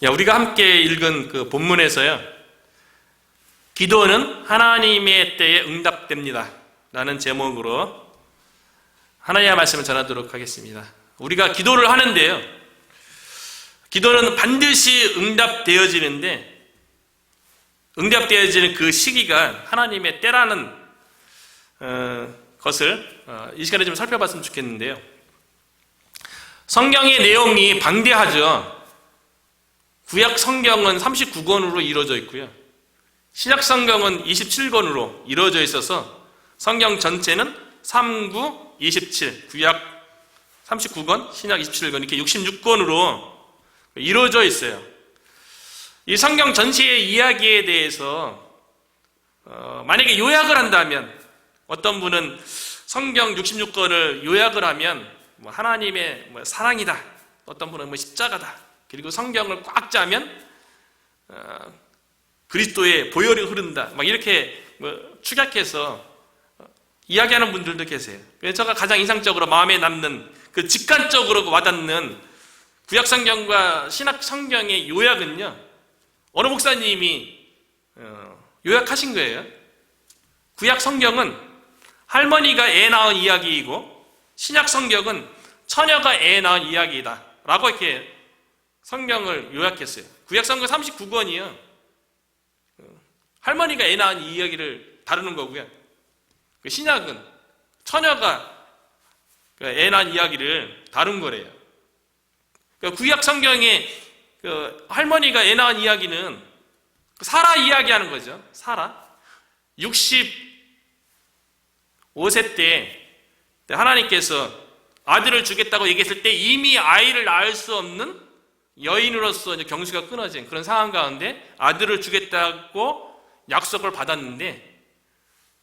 우리가 함께 읽은 그 본문에서요, 기도는 하나님의 때에 응답됩니다 라는 제목으로 하나님의 말씀을 전하도록 하겠습니다. 우리가 기도를 하는데요, 기도는 반드시 응답되어지는데, 응답되어지는 그 시기가 하나님의 때라는 것을 이 시간에 좀 살펴봤으면 좋겠는데요. 성경의 내용이 방대하죠. 구약 성경은 39권으로 이루어져 있고요, 신약 성경은 27권으로 이루어져 있어서 성경 전체는 39, 27, 구약 39권, 신약 27권 이렇게 66권으로 이루어져 있어요. 이 성경 전체의 이야기에 대해서 만약에 요약을 한다면, 어떤 분은 성경 66권을 요약을 하면 하나님의 사랑이다, 어떤 분은 십자가다, 그리고 성경을 꽉 짜면 그리스도의 보혈이 흐른다, 이렇게 축약해서 이야기하는 분들도 계세요. 그래서 제가 가장 인상적으로 마음에 남는, 그 직관적으로 와닿는 구약 성경과 신약 성경의 요약은요, 어느 목사님이 요약하신 거예요. 구약 성경은 할머니가 애 낳은 이야기이고, 신약 성경은 처녀가 애 낳은 이야기이다 라고 이렇게 성경을 요약했어요. 구약 성경 39권이요, 할머니가 애 낳은 이야기를 다루는 거고요, 신약은 처녀가 애 낳은 이야기를 다룬 거래요. 구약 성경의 할머니가 애 낳은 이야기는 사라 이야기하는 거죠. 사라 65세 때 하나님께서 아들을 주겠다고 얘기했을 때 이미 아이를 낳을 수 없는 여인으로서 이제 경수가 끊어진 그런 상황 가운데 아들을 주겠다고 약속을 받았는데,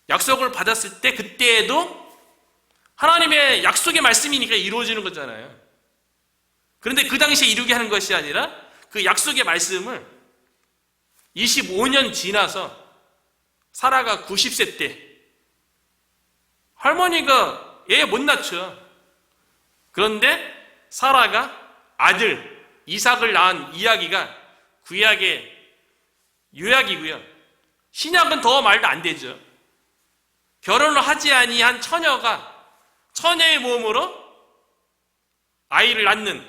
약속을 받았을 때 그때에도 하나님의 약속의 말씀이니까 이루어지는 거잖아요. 그런데 그 당시에 이루게 하는 것이 아니라 그 약속의 말씀을 25년 지나서 사라가 90세 때, 할머니가 애 못 낳죠. 그런데 사라가 아들 이삭을 낳은 이야기가 구약의 요약이고요, 신약은 더 말도 안 되죠. 결혼을 하지 아니한 처녀가 처녀의 몸으로 아이를 낳는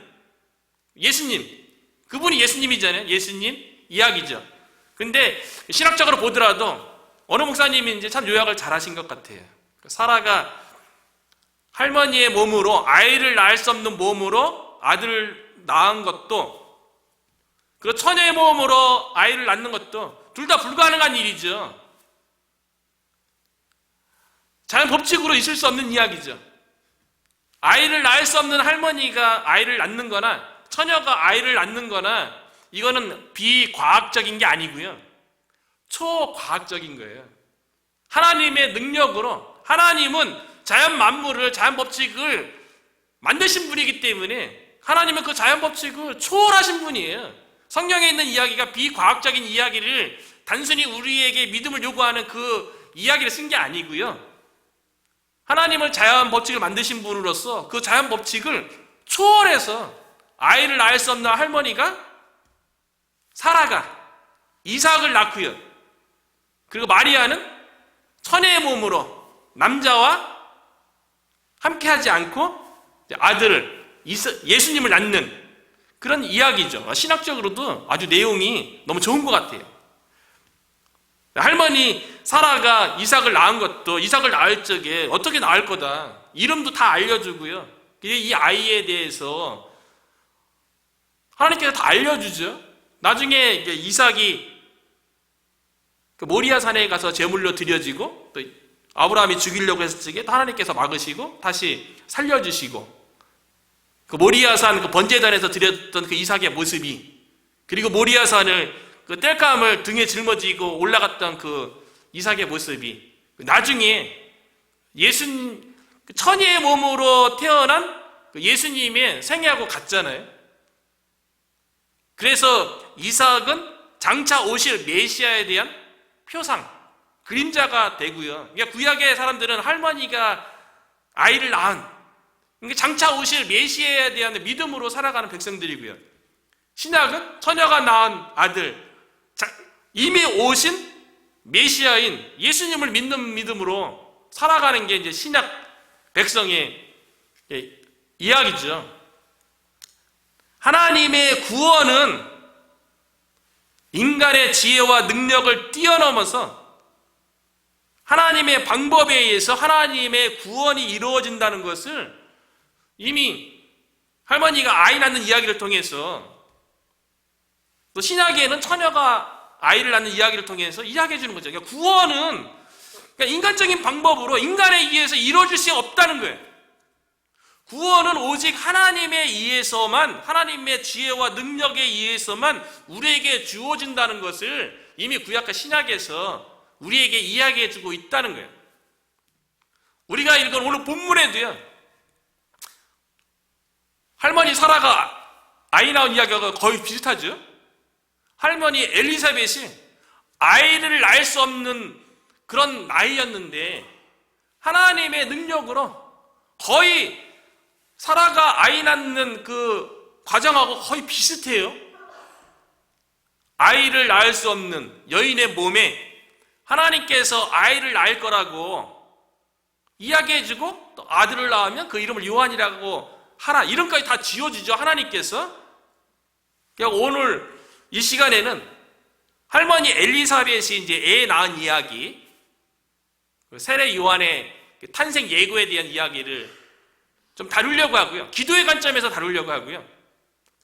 예수님, 그분이 예수님이잖아요. 예수님 이야기죠. 근데 신학적으로 보더라도 어느 목사님이 이제 참 요약을 잘 하신 것 같아요. 사라가 할머니의 몸으로, 아이를 낳을 수 없는 몸으로 아들을 낳은 것도, 그리고 처녀의 몸으로 아이를 낳는 것도 둘 다 불가능한 일이죠. 자연 법칙으로 있을 수 없는 이야기죠. 아이를 낳을 수 없는 할머니가 아이를 낳는 거나 처녀가 아이를 낳는 거나, 이거는 비과학적인 게 아니고요, 초과학적인 거예요. 하나님의 능력으로, 하나님은 자연 만물을, 자연 법칙을 만드신 분이기 때문에 하나님은 그 자연 법칙을 초월하신 분이에요. 성경에 있는 이야기가 비과학적인 이야기를 단순히 우리에게 믿음을 요구하는 그 이야기를 쓴 게 아니고요, 하나님은 자연 법칙을 만드신 분으로서 그 자연 법칙을 초월해서 아이를 낳을 수 없는 할머니가, 사라가 이삭을 낳고요, 그리고 마리아는 처녀의 몸으로 남자와 함께하지 않고 아들을, 예수님을 낳는 그런 이야기죠. 신학적으로도 아주 내용이 너무 좋은 것 같아요. 할머니 사라가 이삭을 낳은 것도, 이삭을 낳을 적에 어떻게 낳을 거다, 이름도 다 알려주고요, 이 아이에 대해서 하나님께서 다 알려주죠. 나중에 이삭이 모리아 산에 가서 제물로 드려지고, 또 아브라함이 죽이려고 했을 적에 하나님께서 막으시고 다시 살려주시고, 그 모리아산 그 번제단에서 드렸던 그 이삭의 모습이, 그리고 모리아산을 그 땔감을 등에 짊어지고 올라갔던 그 이삭의 모습이 나중에 처녀의 몸으로 태어난 그 예수님의 생애하고 같잖아요. 그래서 이삭은 장차 오실 메시아에 대한 표상, 그림자가 되고요. 그러니까 구약의 사람들은 할머니가 아이를 낳은, 그러니까 장차 오실 메시아에 대한 믿음으로 살아가는 백성들이고요. 신약은 처녀가 낳은 아들, 이미 오신 메시아인 예수님을 믿는 믿음으로 살아가는 게 이제 신약 백성의 이야기죠. 하나님의 구원은 인간의 지혜와 능력을 뛰어넘어서 하나님의 방법에 의해서 하나님의 구원이 이루어진다는 것을 이미 할머니가 아이 낳는 이야기를 통해서, 또 신약에는 처녀가 아이를 낳는 이야기를 통해서 이야기해 주는 거죠. 그러니까 구원은 인간적인 방법으로 인간에 의해서 이루어질 수 없다는 거예요. 구원은 오직 하나님에 의해서만, 하나님의 지혜와 능력에 의해서만 우리에게 주어진다는 것을 이미 구약과 신약에서 우리에게 이야기해 주고 있다는 거예요. 우리가 읽은 오늘 본문에도요, 할머니 사라가 아이 낳은 이야기가 거의 비슷하죠. 할머니 엘리사벳이 아이를 낳을 수 없는 그런 나이였는데 하나님의 능력으로 거의 사라가 아이 낳는 그 과정하고 거의 비슷해요. 아이를 낳을 수 없는 여인의 몸에 하나님께서 아이를 낳을 거라고 이야기해주고, 또 아들을 낳으면 그 이름을 요한이라고 하라, 이름까지 다 지어주죠, 하나님께서. 그러니까 오늘 이 시간에는 할머니 엘리사벳이 이제 애 낳은 이야기, 세례 요한의 탄생 예고에 대한 이야기를 좀 다루려고 하고요. 기도의 관점에서 다루려고 하고요.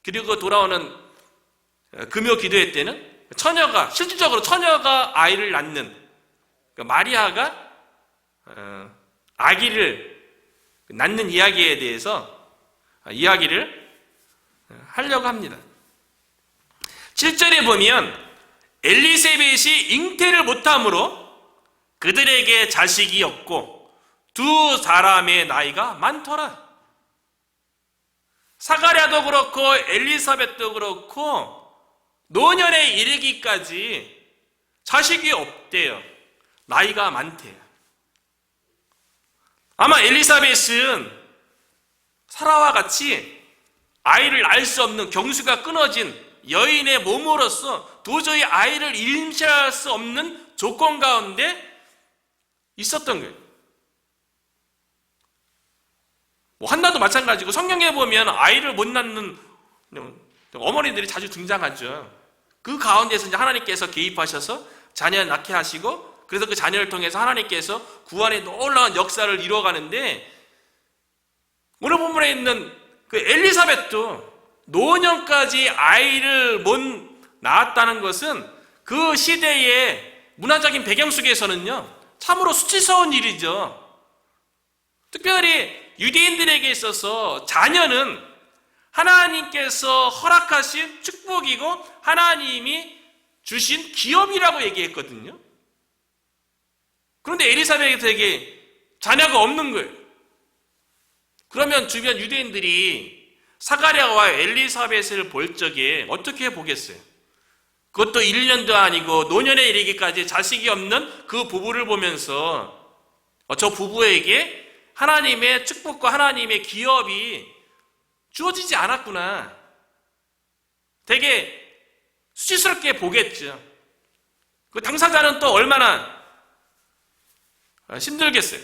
그리고 돌아오는 금요 기도회 때는 실질적으로 처녀가 아이를 낳는, 마리아가 아기를 낳는 이야기에 대해서 이야기를 하려고 합니다. 7절에 보면 엘리사벳이 잉태를 못함으로 그들에게 자식이 없고 두 사람의 나이가 많더라. 사가랴도 그렇고 엘리사벳도 그렇고 노년에 이르기까지 자식이 없대요. 나이가 많대요. 아마 엘리사벳은 사라와 같이 아이를 낳을 수 없는 경수가 끊어진 여인의 몸으로서 도저히 아이를 임신할 수 없는 조건 가운데 있었던 거예요. 한나도 마찬가지고, 성경에 보면 아이를 못 낳는 어머니들이 자주 등장하죠. 그 가운데서 이제 하나님께서 개입하셔서 자녀를 낳게 하시고, 그래서 그 자녀를 통해서 하나님께서 구원의 놀라운 역사를 이루어가는데, 오늘 본문에 있는 그 엘리사벳도 노년까지 아이를 못 낳았다는 것은 그 시대의 문화적인 배경 속에서는요, 참으로 수치스러운 일이죠. 특별히 유대인들에게 있어서 자녀는 하나님께서 허락하신 축복이고 하나님이 주신 기업이라고 얘기했거든요. 그런데 엘리사벳에게 자녀가 없는 거예요. 그러면 주변 유대인들이 사가랴와 엘리사벳을 볼 적에 어떻게 보겠어요? 그것도 1년도 아니고 노년에 이르기까지 자식이 없는 그 부부를 보면서 저 부부에게 하나님의 축복과 하나님의 기업이 주어지지 않았구나, 되게 수치스럽게 보겠죠. 그 당사자는 또 얼마나 힘들겠어요.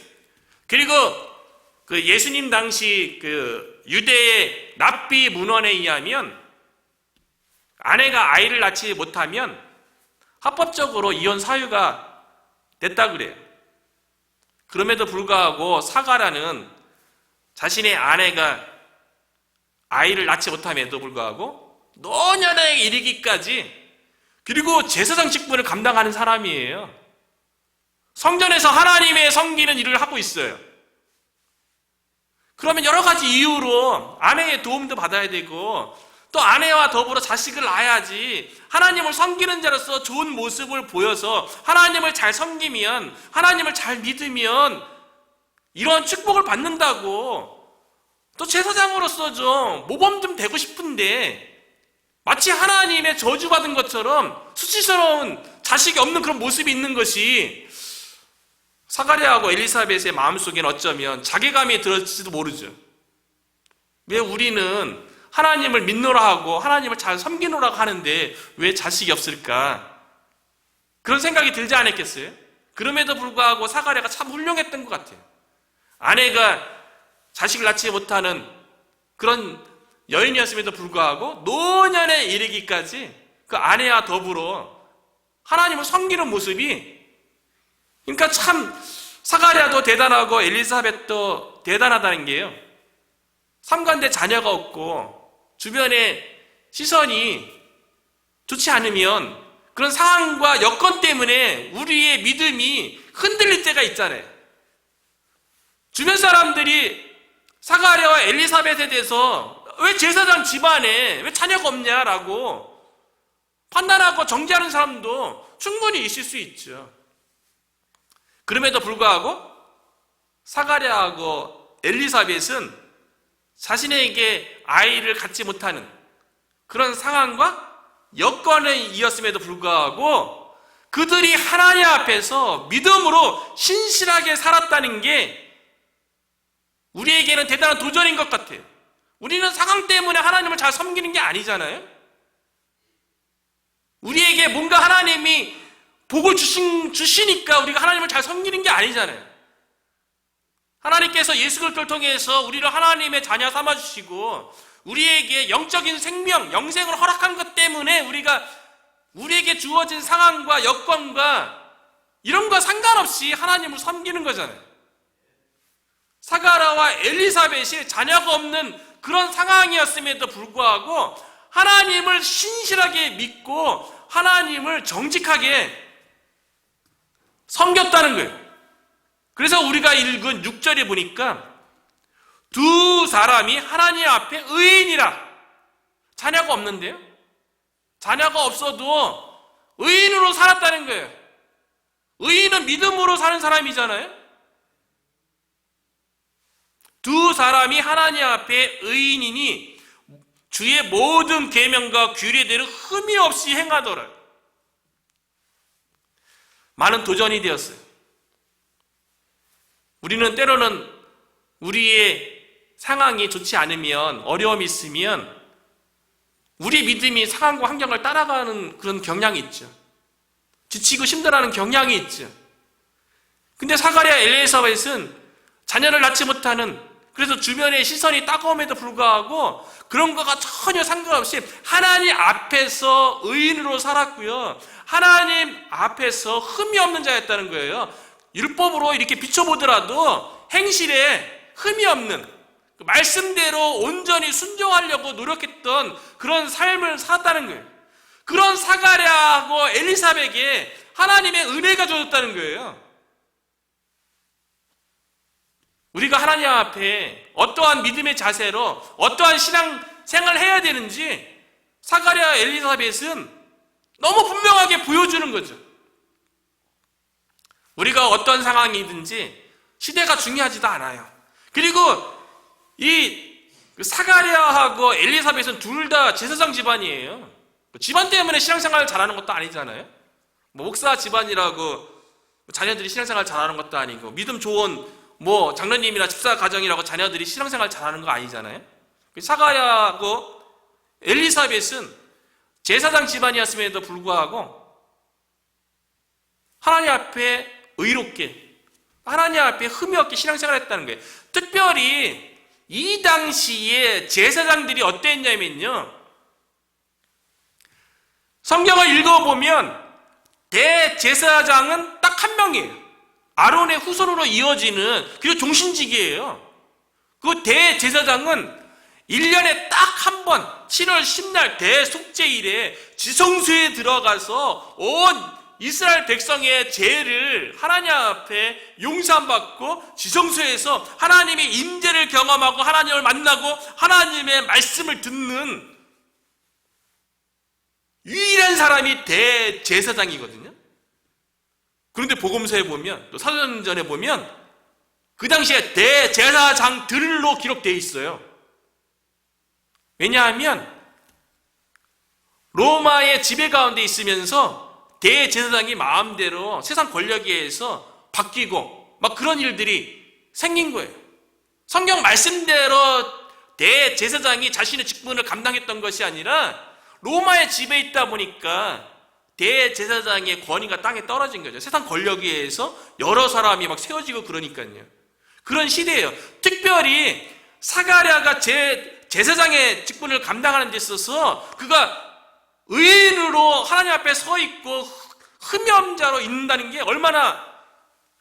그리고 그 예수님 당시 그 유대의 랍비 문헌에 의하면 아내가 아이를 낳지 못하면 합법적으로 이혼 사유가 됐다 그래요. 그럼에도 불구하고 사가랴는 자신의 아내가 아이를 낳지 못함에도 불구하고 노년에 이르기까지, 그리고 제사장 직분을 감당하는 사람이에요. 성전에서 하나님의 섬기는 일을 하고 있어요. 그러면 여러 가지 이유로 아내의 도움도 받아야 되고, 또 아내와 더불어 자식을 낳아야지 하나님을 섬기는 자로서 좋은 모습을 보여서 하나님을 잘 섬기면, 하나님을 잘 믿으면 이런 축복을 받는다고, 또 제사장으로서 좀 모범 좀 되고 싶은데 마치 하나님의 저주받은 것처럼 수치스러운 자식이 없는 그런 모습이 있는 것이 사가랴하고 엘리사벳의 마음속에는 어쩌면 자괴감이 들었을지도 모르죠. 왜 우리는 하나님을 믿노라 하고 하나님을 잘 섬기노라고 하는데 왜 자식이 없을까? 그런 생각이 들지 않았겠어요? 그럼에도 불구하고 사가랴가 참 훌륭했던 것 같아요. 아내가 자식을 낳지 못하는 그런 여인이었음에도 불구하고 노년에 이르기까지 그 아내와 더불어 하나님을 섬기는 모습이, 그러니까 참 사가랴도 대단하고 엘리사벳도 대단하다는 게요, 삼관대 자녀가 없고 주변에 시선이 좋지 않으면 그런 상황과 여건 때문에 우리의 믿음이 흔들릴 때가 있잖아요. 주변 사람들이 사가랴와 엘리사벳에 대해서 왜 제사장 집안에 왜 자녀가 없냐라고 판단하고 정죄하는 사람도 충분히 있을 수 있죠. 그럼에도 불구하고 사가랴하고 엘리사벳은 자신에게 아이를 갖지 못하는 그런 상황과 여건이었음에도 불구하고 그들이 하나님 앞에서 믿음으로 신실하게 살았다는 게 우리에게는 대단한 도전인 것 같아요. 우리는 상황 때문에 하나님을 잘 섬기는 게 아니잖아요. 우리에게 뭔가 하나님이 복을 주시니까 우리가 하나님을 잘 섬기는 게 아니잖아요. 하나님께서 예수 그리스도를 통해서 우리를 하나님의 자녀 삼아주시고 우리에게 영적인 생명, 영생을 허락한 것 때문에 우리에게 주어진 상황과 여건과 이런 거 상관없이 하나님을 섬기는 거잖아요. 사가랴와 엘리사벳이 자녀가 없는 그런 상황이었음에도 불구하고 하나님을 신실하게 믿고 하나님을 정직하게 섬겼다는 거예요. 그래서 우리가 읽은 6절에 보니까 두 사람이 하나님 앞에 의인이라. 자녀가 없는데요, 자녀가 없어도 의인으로 살았다는 거예요. 의인은 믿음으로 사는 사람이잖아요. 두 사람이 하나님 앞에 의인이니 주의 모든 계명과 규례대로 흠이 없이 행하더라. 많은 도전이 되었어요. 우리는 때로는 우리의 상황이 좋지 않으면, 어려움이 있으면 우리 믿음이 상황과 환경을 따라가는 그런 경향이 있죠. 지치고 힘들어하는 경향이 있죠. 근데 사가랴 엘리사벳은 자녀를 낳지 못하는, 그래서 주변의 시선이 따가움에도 불구하고 그런 거가 전혀 상관없이 하나님 앞에서 의인으로 살았고요, 하나님 앞에서 흠이 없는 자였다는 거예요. 율법으로 이렇게 비춰보더라도 행실에 흠이 없는, 말씀대로 온전히 순종하려고 노력했던 그런 삶을 살았다는 거예요. 그런 사가랴하고 엘리사벳에게 하나님의 은혜가 주어졌다는 거예요. 우리가 하나님 앞에 어떠한 믿음의 자세로 어떠한 신앙 생활을 해야 되는지 사가랴 엘리사벳은 너무 분명하게 보여주는 거죠. 우리가 어떤 상황이든지 시대가 중요하지도 않아요. 그리고 이 사가랴하고 엘리사벳은 둘 다 제사장 집안이에요. 집안 때문에 신앙생활을 잘하는 것도 아니잖아요. 목사 집안이라고 자녀들이 신앙생활 잘하는 것도 아니고, 믿음 좋은 장로님이나 집사 가정이라고 자녀들이 신앙생활 잘하는 거 아니잖아요. 사가랴하고 엘리사벳은 제사장 집안이었음에도 불구하고 하나님 앞에 의롭게, 하나님 앞에 흠이 없게 신앙생활을 했다는 거예요. 특별히 이 당시에 제사장들이 어땠냐면요, 성경을 읽어보면 대제사장은 딱 한 명이에요. 아론의 후손으로 이어지는, 그리고 종신직이에요. 그 대제사장은 1년에 딱 한 번 7월 10날 대속죄일에 지성소에 들어가서 온 이스라엘 백성의 죄를 하나님 앞에 용서받고 지성소에서 하나님의 임재를 경험하고 하나님을 만나고 하나님의 말씀을 듣는 유일한 사람이 대제사장이거든요. 그런데 복음서에 보면, 또 사도전에 보면 그 당시에 대제사장들로 기록되어 있어요. 왜냐하면 로마의 지배 가운데 있으면서 대제사장이 마음대로 세상 권력에 의해서 바뀌고 막 그런 일들이 생긴 거예요. 성경 말씀대로 대제사장이 자신의 직분을 감당했던 것이 아니라 로마의 지배에 있다 보니까 대제사장의 권위가 땅에 떨어진 거죠. 세상 권력에 의해서 여러 사람이 막 세워지고 그러니까요. 그런 시대예요. 특별히 사가랴가 제사장의 직분을 감당하는 데 있어서 그가 의인으로 하나님 앞에 서 있고 흠이 없는 자로 있는다는 게 얼마나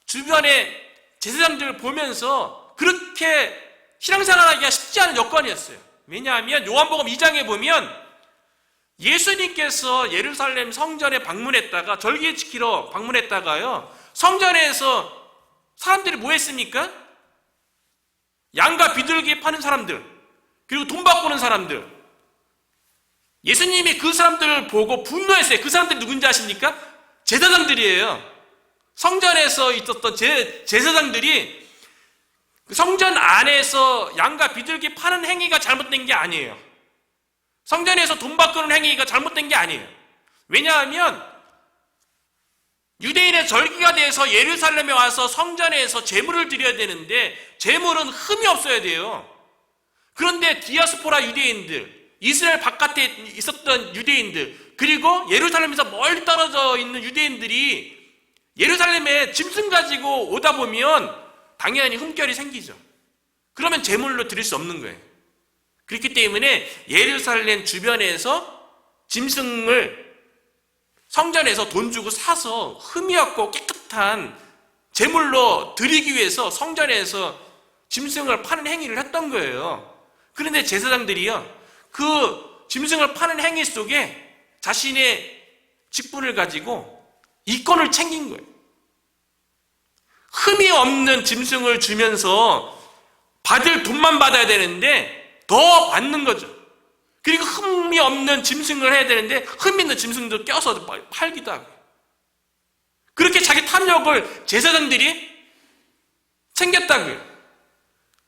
주변의 제사장들을 보면서 그렇게 신앙생활하기가 쉽지 않은 여건이었어요. 왜냐하면 요한복음 2장에 보면 예수님께서 예루살렘 성전에 방문했다가 절기 지키러 방문했다가요, 성전에서 사람들이 뭐 했습니까? 양과 비둘기 파는 사람들, 그리고 돈 바꾸는 사람들. 예수님이 그 사람들을 보고 분노했어요. 그 사람들이 누군지 아십니까? 제사장들이에요. 성전에서 있었던 제사장들이 성전 안에서 양과 비둘기 파는 행위가 잘못된 게 아니에요. 성전에서 돈 바꾸는 행위가 잘못된 게 아니에요. 왜냐하면 유대인의 절기가 돼서 예루살렘에 와서 성전에서 제물을 드려야 되는데 제물은 흠이 없어야 돼요. 그런데 디아스포라 유대인들, 이스라엘 바깥에 있었던 유대인들, 그리고 예루살렘에서 멀리 떨어져 있는 유대인들이 예루살렘에 짐승 가지고 오다 보면 당연히 흠결이 생기죠. 그러면 제물로 드릴 수 없는 거예요. 그렇기 때문에 예루살렘 주변에서 짐승을 성전에서 돈 주고 사서 흠이 없고 깨끗한 제물로 드리기 위해서 성전에서 짐승을 파는 행위를 했던 거예요. 그런데 제사장들이요, 그 짐승을 파는 행위 속에 자신의 직분을 가지고 이권을 챙긴 거예요. 흠이 없는 짐승을 주면서 받을 돈만 받아야 되는데 더 받는 거죠. 그리고 흠이 없는 짐승을 해야 되는데 흠 있는 짐승도 껴서 팔기도 하고, 그렇게 자기 탐욕을 제사장들이 챙겼다고요.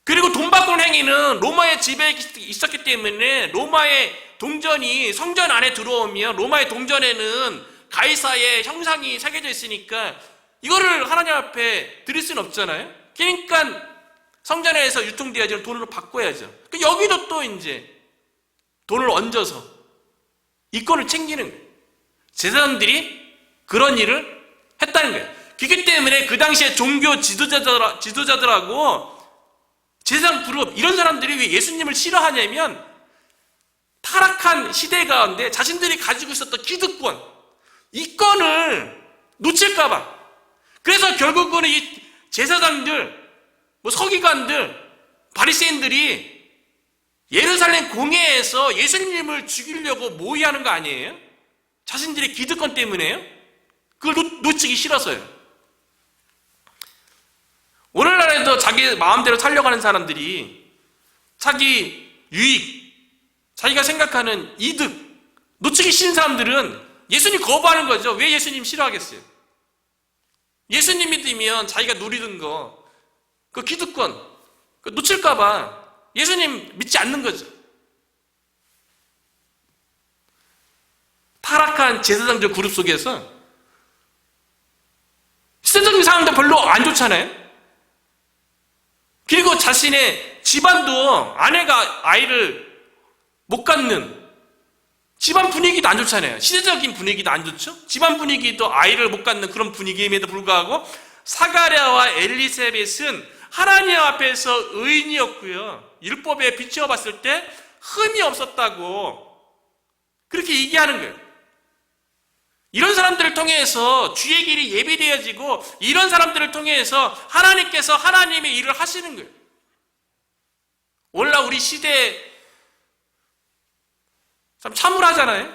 그리고 돈 바꾸는 행위는 로마의 지배에 있었기 때문에 로마의 동전이 성전 안에 들어오면 로마의 동전에는 가이사의 형상이 새겨져 있으니까 이거를 하나님 앞에 드릴 수는 없잖아요. 그러니까 성전에서 유통되어지는 돈으로 바꿔야죠. 여기도 또 이제 돈을 얹어서 이권을 챙기는 거예요. 제사장들이 그런 일을 했다는 거예요. 그렇기 때문에 그 당시에 종교 지도자들하고 제사장 그룹, 이런 사람들이 왜 예수님을 싫어하냐면 타락한 시대 가운데 자신들이 가지고 있었던 기득권, 이권을 놓칠까봐. 그래서 결국은 이 제사장들, 서기관들, 바리새인들이 예루살렘 공회에서 예수님을 죽이려고 모의하는 거 아니에요? 자신들의 기득권 때문에요? 그걸 놓치기 싫어서요. 오늘날에도 자기 마음대로 살려고 하는 사람들이 자기 유익, 자기가 생각하는 이득 놓치기 싫은 사람들은 예수님 거부하는 거죠. 왜 예수님 싫어하겠어요? 예수님 믿으면 자기가 누리는 거, 그 기득권 놓칠까봐 예수님 믿지 않는 거죠. 타락한 제사장들 그룹 속에서 시대적인 상황도 별로 안 좋잖아요. 그리고 자신의 집안도 아내가 아이를 못 갖는 집안 분위기도 안 좋잖아요. 시대적인 분위기도 안 좋죠. 집안 분위기도 아이를 못 갖는 그런 분위기임에도 불구하고 사가랴와 엘리사벳은 하나님 앞에서 의인이었고요, 율법에 비추어 봤을 때 흠이 없었다고 그렇게 얘기하는 거예요. 이런 사람들을 통해서 주의 길이 예비되어지고, 이런 사람들을 통해서 하나님께서 하나님의 일을 하시는 거예요. 오늘날 우리 시대에 참 참을하잖아요.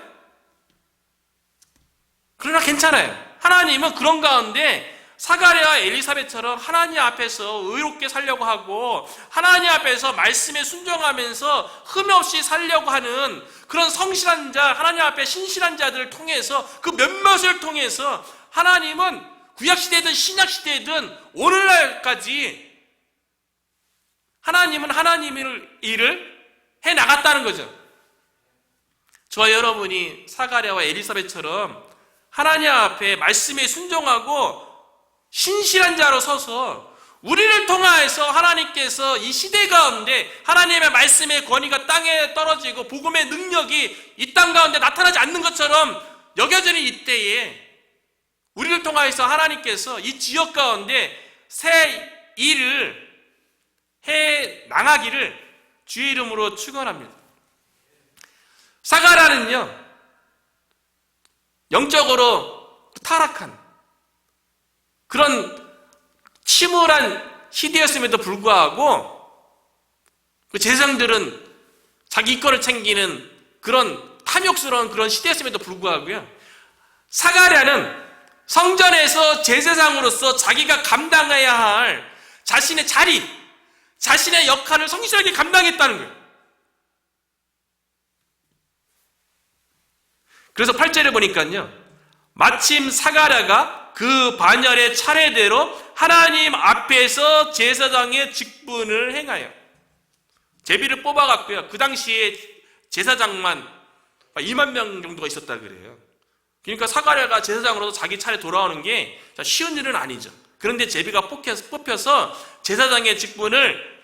그러나 괜찮아요. 하나님은 그런 가운데 사가랴와 엘리사벳처럼 하나님 앞에서 의롭게 살려고 하고 하나님 앞에서 말씀에 순종하면서 흠 없이 살려고 하는 그런 성실한 자, 하나님 앞에 신실한 자들을 통해서, 그 몇몇을 통해서 하나님은 구약시대든 신약시대든 오늘날까지 하나님은 하나님의 일을 해나갔다는 거죠. 저와 여러분이 사가랴와 엘리사벳처럼 하나님 앞에 말씀에 순종하고 신실한 자로 서서 우리를 통하여서 하나님께서 이 시대 가운데 하나님의 말씀의 권위가 땅에 떨어지고 복음의 능력이 이 땅 가운데 나타나지 않는 것처럼 여겨지는 이때에 우리를 통하여서 하나님께서 이 지역 가운데 새 일을 해 나가기를 주의 이름으로 축원합니다. 사가랴는요, 영적으로 타락한 그런 침울한 시대였음에도 불구하고 그 제사장들은 자기 이권을 챙기는 그런 탐욕스러운 그런 시대였음에도 불구하고요, 사가랴는 성전에서 제사장으로서 자기가 감당해야 할 자신의 자리, 자신의 역할을 성실하게 감당했다는 거예요. 그래서 8절에 보니까요, 마침 사가랴가 그 반열의 차례대로 하나님 앞에서 제사장의 직분을 행하여 제비를 뽑아갔고요. 그 당시에 제사장만 2만 명 정도가 있었다 그래요. 그러니까 사가랴가 제사장으로서 자기 차례 돌아오는 게 쉬운 일은 아니죠. 그런데 제비가 뽑혀서 제사장의 직분을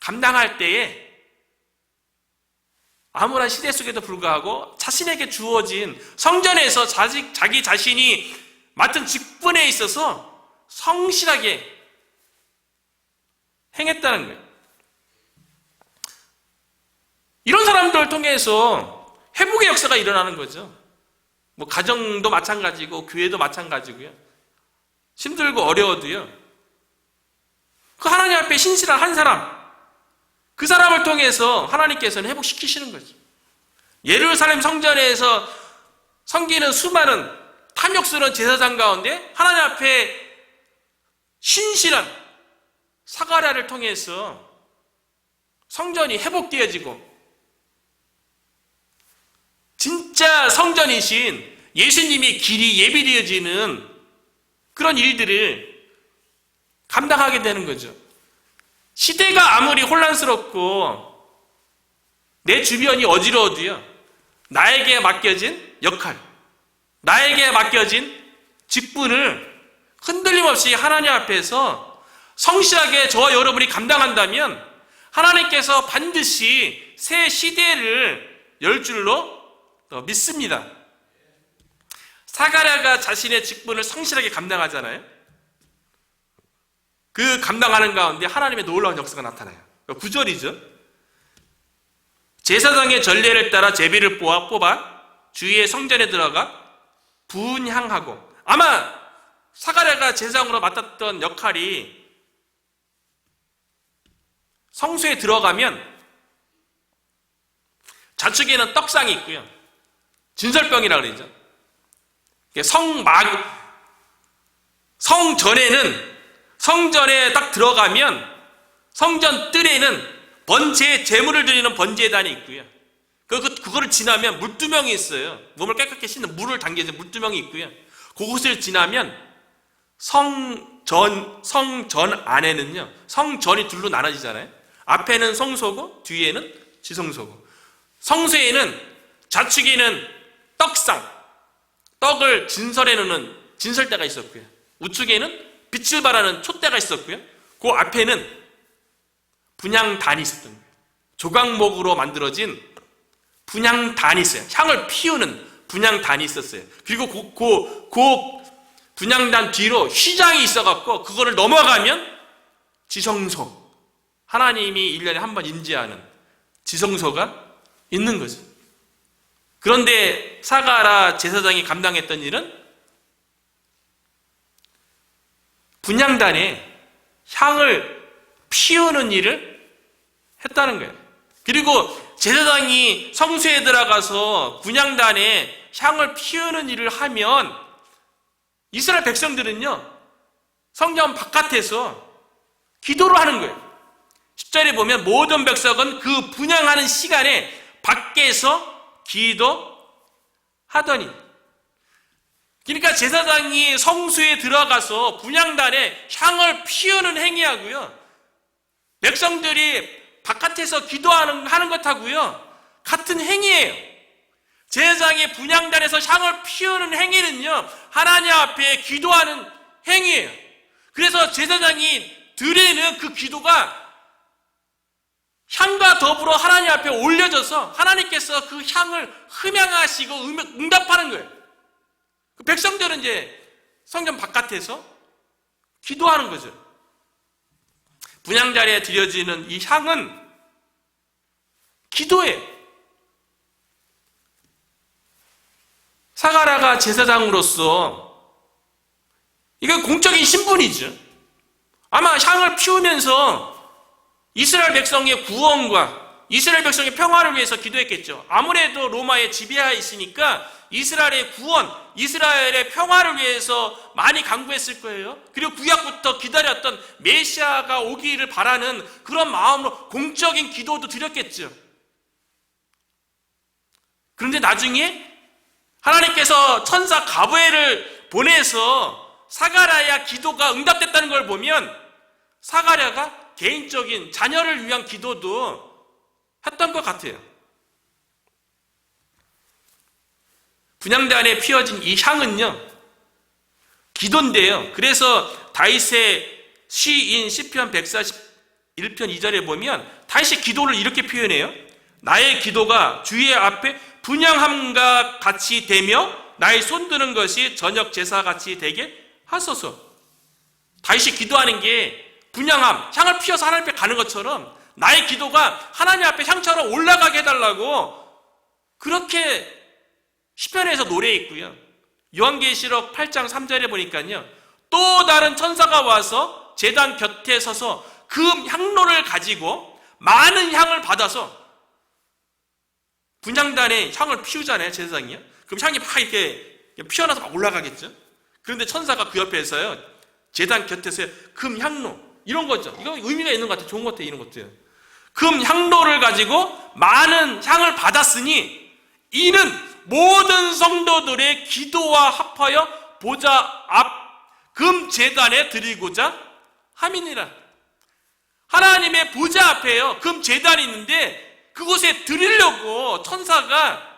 감당할 때에 암울한 시대 속에도 불구하고 자신에게 주어진 성전에서 자기 자신이 맡은 직분에 있어서 성실하게 행했다는 거예요. 이런 사람들을 통해서 회복의 역사가 일어나는 거죠. 뭐 가정도 마찬가지고 교회도 마찬가지고요. 힘들고 어려워도요, 그 하나님 앞에 신실한 한 사람, 그 사람을 통해서 하나님께서는 회복시키시는 거죠. 예루살렘 성전에서 섬기는 수많은 탐욕스러운 제사장 가운데 하나님 앞에 신실한 사가랴를 통해서 성전이 회복되어지고 진짜 성전이신 예수님의 길이 예비되어지는 그런 일들을 감당하게 되는 거죠. 시대가 아무리 혼란스럽고 내 주변이 어지러워도요, 나에게 맡겨진 역할, 나에게 맡겨진 직분을 흔들림 없이 하나님 앞에서 성실하게 저와 여러분이 감당한다면 하나님께서 반드시 새 시대를 열 줄로 믿습니다. 사가랴가 자신의 직분을 성실하게 감당하잖아요. 그 감당하는 가운데 하나님의 놀라운 역사가 나타나요. 9절이죠. 제사장의 전례를 따라 제비를 뽑아 주의 성전에 들어가 분향하고, 아마 사가랴가 제사장으로 맡았던 역할이 성소에 들어가면 좌측에는 떡상이 있고요, 진설병이라고 그러죠. 성전에 딱 들어가면 성전 뜰에는 제물을 드리는 번제단이 있고요. 그거를 지나면 물두멍이 있어요. 몸을 깨끗하게 씻는 물을 담겨진 물두멍이 있고요. 그곳을 지나면 성전 안에는요, 성전이 둘로 나눠지잖아요. 앞에는 성소고 뒤에는 지성소고, 성소에는 좌측에는 떡을 진설해 놓는 진설대가 있었고요, 우측에는 빛을 발하는 촛대가 있었고요, 그 앞에는 분향단이 있었던 거예요. 조각목으로 만들어진 분향단이 있어요. 향을 피우는 분향단이 있었어요. 그리고 그 분향단 뒤로 휘장이 있어갖고 그거를 넘어가면 지성소, 하나님이 1년에 한 번 임재하는 지성소가 있는 거죠. 그런데 사가랴 제사장이 감당했던 일은 분향단에 향을 피우는 일을 했다는 거예요. 그리고 제사장이 성소에 들어가서 분향단에 향을 피우는 일을 하면 이스라엘 백성들은요, 성전 바깥에서 기도를 하는 거예요. 10절에 보면 모든 백성은 그 분향하는 시간에 밖에서 기도하더니, 그러니까 제사장이 성소에 들어가서 분향단에 향을 피우는 행위하고요, 백성들이 바깥에서 기도하는 것하고요 같은 행위예요. 제사장이 분향단에서 향을 피우는 행위는요, 하나님 앞에 기도하는 행위예요. 그래서 제사장이 드리는 그 기도가 향과 더불어 하나님 앞에 올려져서 하나님께서 그 향을 흠양하시고 응답하는 거예요. 그 백성들은 이제 성전 바깥에서 기도하는 거죠. 분향자리에 드려지는 이 향은 기도예요. 사가랴가 제사장으로서 이건 공적인 신분이죠. 아마 향을 피우면서 이스라엘 백성의 구원과 이스라엘 백성의 평화를 위해서 기도했겠죠. 아무래도 로마의 지배하에 있으니까 이스라엘의 구원, 이스라엘의 평화를 위해서 많이 간구했을 거예요. 그리고 구약부터 기다렸던 메시아가 오기를 바라는 그런 마음으로 공적인 기도도 드렸겠죠. 그런데 나중에 하나님께서 천사 가브리엘을 보내서 사가랴의 기도가 응답됐다는 걸 보면 사가랴가 개인적인 자녀를 위한 기도도 했던 것 같아요. 분향단에 피어진 이 향은요, 기도인데요. 그래서 다윗의 시인 시편 141편 2절에 보면 다윗의 기도를 이렇게 표현해요. 나의 기도가 주의 앞에 분향함과 같이 되며 나의 손드는 것이 저녁 제사같이 되게 하소서. 다윗이 기도하는 게 분향함, 향을 피워서 하나님 앞에 가는 것처럼 나의 기도가 하나님 앞에 향처럼 올라가게 해달라고 그렇게 시편에서 노래했고요. 요한계시록 8장 3절에 보니까요, 또 다른 천사가 와서 제단 곁에 서서 금 향로를 가지고 많은 향을 받아서 분향단에 향을 피우잖아요, 제사장이요. 그럼 향이 막 이렇게 피어나서 막 올라가겠죠. 그런데 천사가 그 옆에서요, 제단 곁에서 금 향로, 이런 거죠. 이거 의미가 있는 것 같아요. 좋은 것 같아요, 이런 것도요. 금 향로를 가지고 많은 향을 받았으니 이는 모든 성도들의 기도와 합하여 보좌 앞 금 제단에 드리고자 함이니라. 하나님의 보좌 앞에요, 금 제단이 있는데 그곳에 드리려고 천사가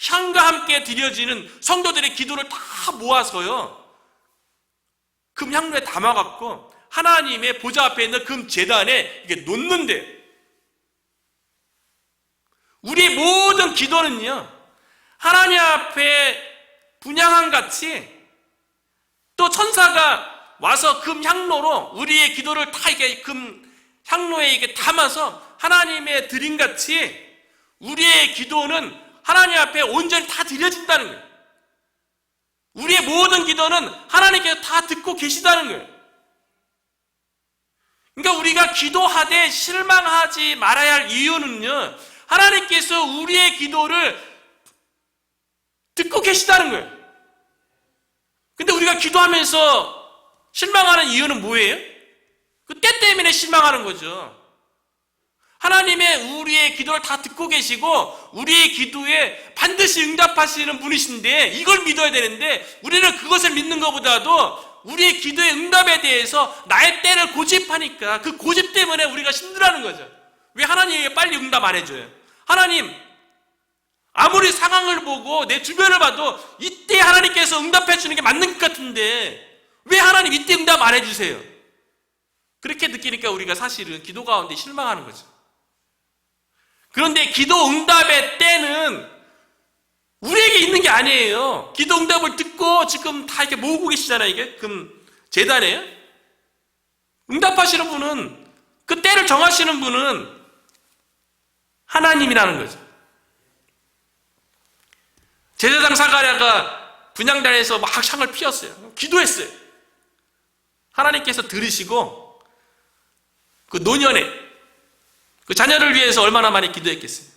향과 함께 드려지는 성도들의 기도를 다 모아서요, 금 향로에 담아갖고 하나님의 보좌 앞에 있는 금 제단에 이게 놓는데, 우리의 모든 기도는요, 하나님 앞에 분향함 같이 또 천사가 와서 금 향로로 우리의 기도를 다 이게 금 향로에 이게 담아서 하나님의 드림 같이 우리의 기도는 하나님 앞에 온전히 다 드려진다는 거예요. 우리의 모든 기도는 하나님께서 다 듣고 계시다는 거예요. 그러니까 우리가 기도하되 실망하지 말아야 할 이유는요, 하나님께서 우리의 기도를 듣고 계시다는 거예요. 근데 우리가 기도하면서 실망하는 이유는 뭐예요? 그 때 때문에 실망하는 거죠. 하나님의 우리의 기도를 다 듣고 계시고 우리의 기도에 반드시 응답하시는 분이신데 이걸 믿어야 되는데, 우리는 그것을 믿는 것보다도 우리의 기도의 응답에 대해서 나의 때를 고집하니까 그 고집 때문에 우리가 힘들어하는 거죠. 왜 하나님이 빨리 응답 안 해줘요? 하나님, 아무리 상황을 보고 내 주변을 봐도 이때 하나님께서 응답해 주는 게 맞는 것 같은데 왜 하나님 이때 응답 안 해주세요? 그렇게 느끼니까 우리가 사실은 기도 가운데 실망하는 거죠. 그런데 기도 응답의 때는 우리에게 있는 게 아니에요. 기도 응답을 듣고 지금 다 이렇게 모으고 계시잖아요. 이게 금 제단에요. 응답하시는 분은, 그 때를 정하시는 분은 하나님이라는 거죠. 제사장 사가랴가 분향단에서 막 향을 피웠어요. 기도했어요. 하나님께서 들으시고 그 노년에 그 자녀를 위해서 얼마나 많이 기도했겠어요.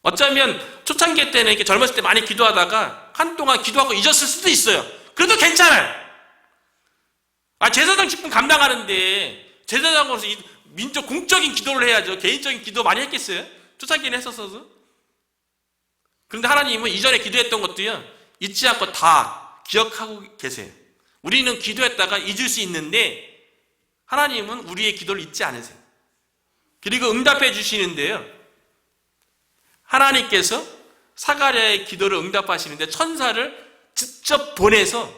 어쩌면 초창기 때는 이렇게 젊었을 때 많이 기도하다가 한동안 기도하고 잊었을 수도 있어요. 그래도 괜찮아요. 제사장 직분 감당하는데 제사장으로서 민족 공적인 기도를 해야죠. 개인적인 기도 많이 했겠어요? 초창기는 했었어서. 그런데 하나님은 이전에 기도했던 것도요, 잊지 않고 다 기억하고 계세요. 우리는 기도했다가 잊을 수 있는데 하나님은 우리의 기도를 잊지 않으세요. 그리고 응답해 주시는데요, 하나님께서 사가랴의 기도를 응답하시는데 천사를 직접 보내서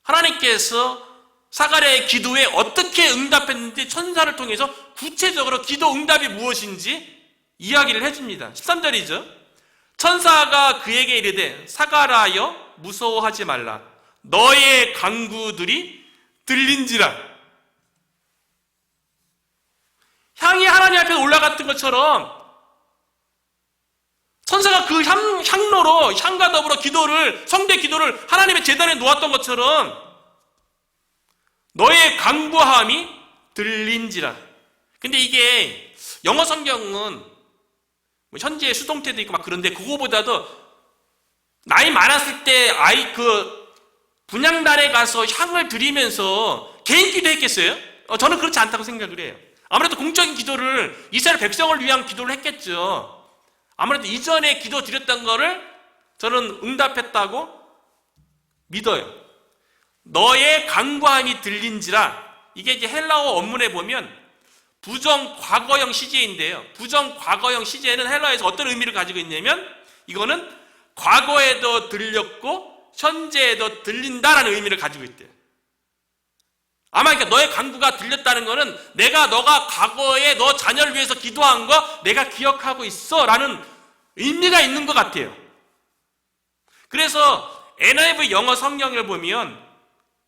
하나님께서 사가랴의 기도에 어떻게 응답했는지 천사를 통해서 구체적으로 기도 응답이 무엇인지 이야기를 해줍니다. 13절이죠. 천사가 그에게 이르되 사가랴여 무서워하지 말라. 너의 간구들이 들린지라. 향이 하나님 앞에 올라갔던 것처럼 천사가 그 향로로 향과 더불어 성대 기도를 하나님의 제단에 놓았던 것처럼 너의 간구함이 들린지라. 근데 이게 영어 성경은 현재 수동태도 있고 막 그런데 그거보다도 나이 많았을 때 분향단에 가서 향을 드리면서 개인 기도했겠어요? 저는 그렇지 않다고 생각을 해요. 아무래도 공적인 기도를 이스라엘 백성을 위한 기도를 했겠죠. 아무래도 이전에 기도 드렸던 거를 저는 응답했다고 믿어요. 너의 간구함이 들린지라. 이게 이제 헬라어 원문에 보면 부정 과거형 시제인데요. 부정 과거형 시제는 헬라어에서 어떤 의미를 가지고 있냐면 이거는 과거에도 들렸고 현재에도 들린다라는 의미를 가지고 있대요. 아마 그러니까 너의 간구가 들렸다는 거는 너가 과거에 너 자녀를 위해서 기도한 거 내가 기억하고 있어 라는 의미가 있는 것 같아요. 그래서 NIV 영어 성경을 보면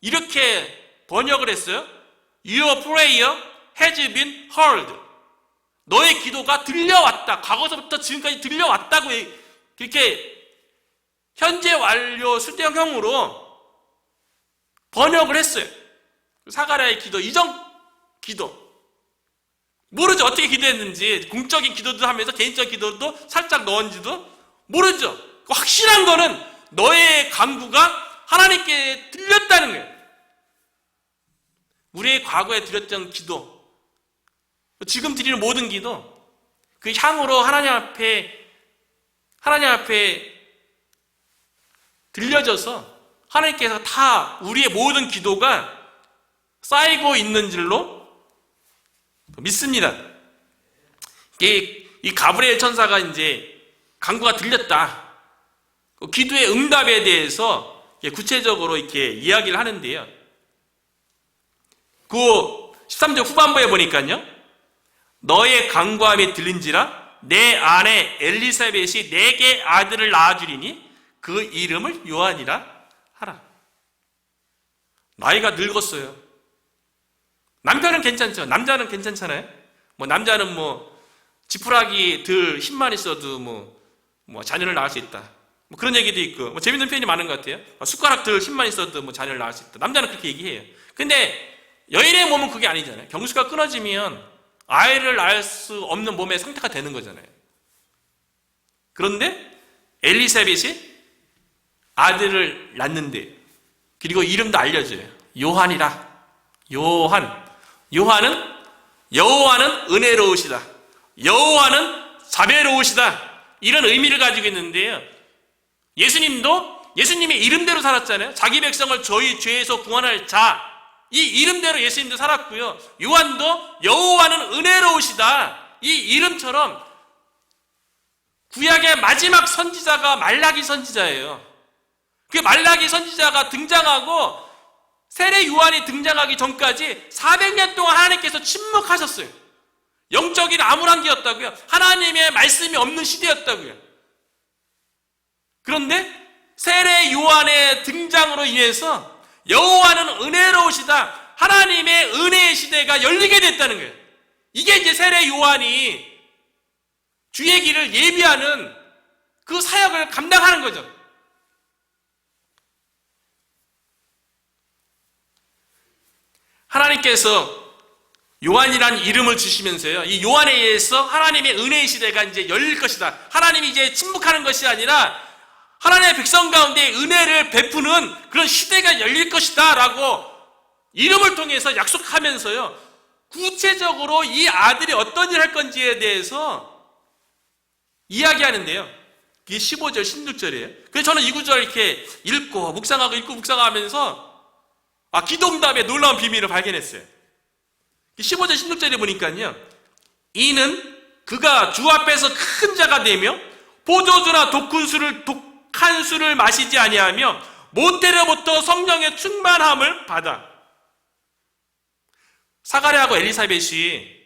이렇게 번역을 했어요. Your prayer has been heard. 너의 기도가 들려왔다. 과거서부터 지금까지 들려왔다고 그렇게 현재 완료 수동형으로 번역을 했어요. 사가랴의 기도, 이전 기도. 모르죠. 어떻게 기도했는지. 공적인 기도도 하면서 개인적인 기도도 살짝 넣은지도 모르죠. 확실한 거는 너의 간구가 하나님께 들렸다는 거예요. 우리의 과거에 드렸던 기도, 지금 드리는 모든 기도, 그 향으로 하나님 앞에 들려져서 하나님께서 다 우리의 모든 기도가 쌓이고 있는 줄로 믿습니다. 이 가브리엘 천사가 이제 간구가 들렸다. 기도의 응답에 대해서 구체적으로 이렇게 이야기를 하는데요. 그 13절 후반부에 보니까요. 너의 간구함이 들린지라 내 아내 엘리사벳이 내게 아들을 낳아주리니 그 이름을 요한이라 하라. 나이가 늙었어요. 남편은 괜찮죠. 남자는 괜찮잖아요. 남자는 지푸라기 들 힘만 있어도 자녀를 낳을 수 있다. 그런 얘기도 있고 재밌는 표현이 많은 것 같아요. 숟가락 들 힘만 있어도 자녀를 낳을 수 있다. 남자는 그렇게 얘기해요. 근데 여인의 몸은 그게 아니잖아요. 경수가 끊어지면 아이를 낳을 수 없는 몸의 상태가 되는 거잖아요. 그런데 엘리사벳이 아들을 낳는데 그리고 이름도 알려줘요. 요한이라. 요한은 여호와는 은혜로우시다. 여호와는 자비로우시다. 이런 의미를 가지고 있는데요. 예수님의 이름대로 살았잖아요. 자기 백성을 저희 죄에서 구원할 자. 이 이름대로 예수님도 살았고요. 요한도 여호와는 은혜로우시다. 이 이름처럼 구약의 마지막 선지자가 말라기 선지자예요. 그 말라기 선지자가 등장하고 세례 요한이 등장하기 전까지 400년 동안 하나님께서 침묵하셨어요. 영적인 암울한기였다고요. 하나님의 말씀이 없는 시대였다고요. 그런데 세례 요한의 등장으로 인해서 여호와는 은혜로우시다. 하나님의 은혜의 시대가 열리게 됐다는 거예요. 이게 이제 세례 요한이 주의 길을 예비하는 그 사역을 감당하는 거죠. 하나님께서 요한이란 이름을 주시면서요. 이 요한에 의해서 하나님의 은혜의 시대가 이제 열릴 것이다. 하나님이 이제 침묵하는 것이 아니라 하나님의 백성 가운데 은혜를 베푸는 그런 시대가 열릴 것이다 라고 이름을 통해서 약속하면서요. 구체적으로 이 아들이 어떤 일을 할 건지에 대해서 이야기하는데요. 이게 15절, 16절이에요. 그래서 저는 이 구절 이렇게 읽고 묵상하면서 기도응답의 놀라운 비밀을 발견했어요. 15절, 16절에 보니까요. 이는 그가 주 앞에서 큰 자가 되며 포도주나 독한 술을 마시지 아니하며 모태로부터 성령의 충만함을 받아. 사가랴하고 엘리사벳이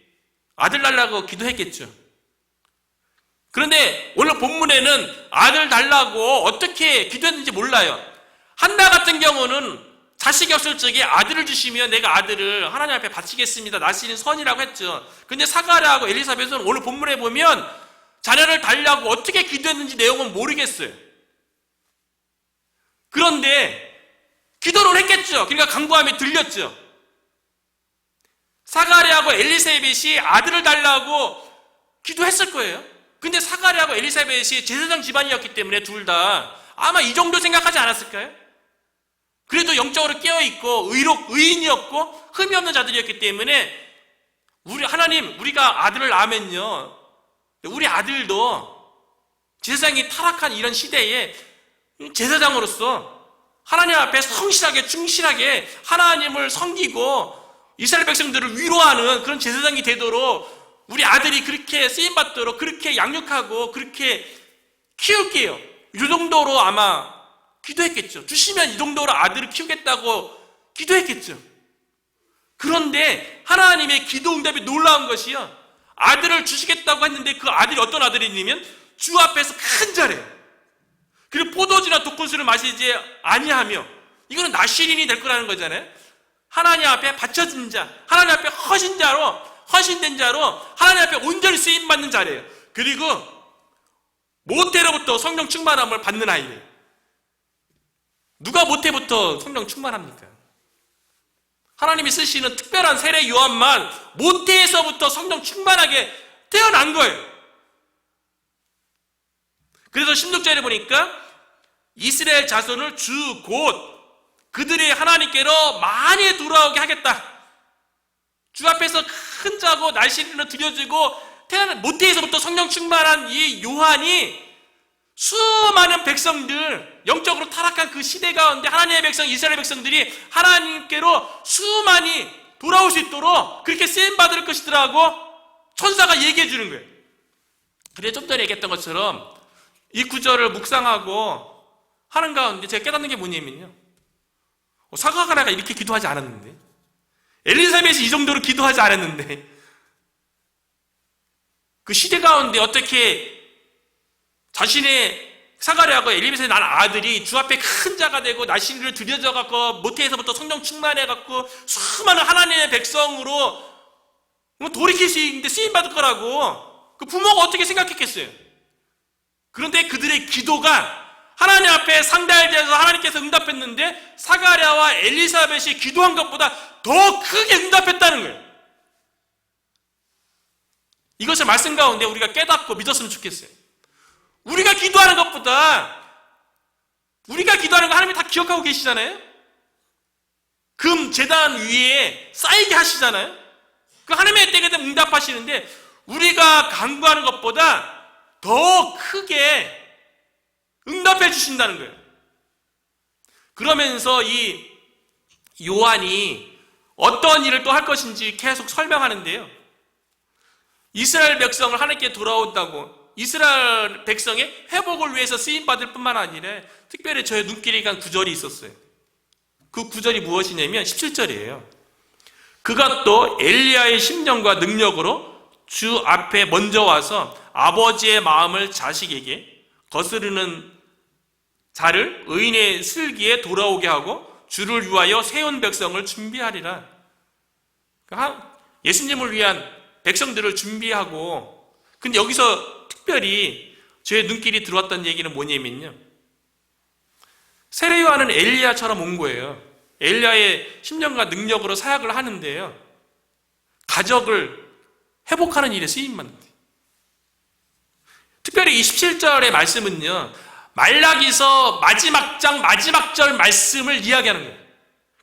아들 달라고 기도했겠죠. 그런데 오늘 본문에는 아들 달라고 어떻게 기도했는지 몰라요. 한나 같은 경우는 자식이 없을 적에 아들을 주시면 내가 아들을 하나님 앞에 바치겠습니다. 나시는 선이라고 했죠. 근데 사가랴하고 엘리사벳은 오늘 본문에 보면 자녀를 달라고 어떻게 기도했는지 내용은 모르겠어요. 그런데 기도를 했겠죠. 그러니까 간구함이 들렸죠. 사가랴하고 엘리사벳이 아들을 달라고 기도했을 거예요. 근데 사가랴하고 엘리사벳이 제사장 집안이었기 때문에 둘 다 아마 이 정도 생각하지 않았을까요? 그래도 영적으로 깨어있고 의인이었고 흠이 없는 자들이었기 때문에 하나님, 우리가 아들을 낳으면요, 우리 아들도 제사장이 타락한 이런 시대에 제사장으로서 하나님 앞에 성실하게 충실하게 하나님을 섬기고 이스라엘 백성들을 위로하는 그런 제사장이 되도록 우리 아들이 그렇게 쓰임받도록 그렇게 양육하고 그렇게 키울게요. 이 정도로 아마 기도했겠죠. 주시면 이 정도로 아들을 키우겠다고 기도했겠죠. 그런데 하나님의 기도 응답이 놀라운 것이요, 아들을 주시겠다고 했는데 그 아들이 어떤 아들이냐면 주 앞에서 큰 자래요. 그리고 포도주나 독분수를 마시지 아니하며, 이거는 나실인이 될 거라는 거잖아요. 하나님 앞에 바쳐진 자, 하나님 앞에 헌신된 자로 하나님 앞에 온전히 쓰임받는 자래요. 그리고 모태로부터 성령 충만함을 받는 아이래요. 누가 모태부터 성령 충만합니까? 하나님이 쓰시는 특별한 세례 요한만 모태에서부터 성령 충만하게 태어난 거예요. 그래서 16절에 보니까 이스라엘 자손을 주 곧 그들이 하나님께로 많이 돌아오게 하겠다. 주 앞에서 큰 자고 날씬으로 드려지고 태어난 모태에서부터 성령 충만한 이 요한이 수많은 백성들, 영적으로 타락한 그 시대 가운데 하나님의 백성, 이스라엘 백성들이 하나님께로 수많이 돌아올 수 있도록 그렇게 쓰임받을 것이더라고 천사가 얘기해 주는 거예요. 그래, 좀 전에 얘기했던 것처럼 이 구절을 묵상하고 하는 가운데 제가 깨닫는 게 뭐냐면요, 사가랴가 이렇게 기도하지 않았는데, 엘리사벳이 이 정도로 기도하지 않았는데, 그 시대 가운데 어떻게 자신의 사가랴하고 엘리사벳의 난 아들이 주 앞에 큰 자가 되고 날씬을 들여져갖고 모태에서부터 성령 충만해갖고 수많은 하나님의 백성으로 돌이킬 수 있는데 쓰임받을 거라고 그 부모가 어떻게 생각했겠어요? 그런데 그들의 기도가 하나님 앞에 상달되어서 하나님께서 응답했는데 사가랴와 엘리사벳이 기도한 것보다 더 크게 응답했다는 거예요. 이것을 말씀 가운데 우리가 깨닫고 믿었으면 좋겠어요. 우리가 기도하는 것보다, 우리가 기도하는 거 하나님이 다 기억하고 계시잖아요. 금 제단 위에 쌓이게 하시잖아요. 그 하나님의 때가 되면 응답하시는데 우리가 간구하는 것보다 더 크게 응답해 주신다는 거예요. 그러면서 이 요한이 어떤 일을 또 할 것인지 계속 설명하는데요, 이스라엘 백성을 하나님께 돌아온다고, 이스라엘 백성의 회복을 위해서 쓰임받을 뿐만 아니라 특별히 저의 눈길이 간 구절이 있었어요. 그 구절이 무엇이냐면 17절이에요. 그가 또 엘리야의 심령과 능력으로 주 앞에 먼저 와서 아버지의 마음을 자식에게 거스르는 자를 의인의 슬기에 돌아오게 하고 주를 위하여 세운 백성을 준비하리라. 예수님을 위한 백성들을 준비하고, 근데 여기서 특별히 저의 눈길이 들어왔던 얘기는 뭐냐면요, 세례 요한은 엘리야처럼 온 거예요. 엘리야의 심령과 능력으로 사역을 하는데요, 가족을 회복하는 일에 쓰임만 돼요. 특별히 27절의 말씀은요, 말라기서 마지막 장 마지막 절 말씀을 이야기하는 거예요.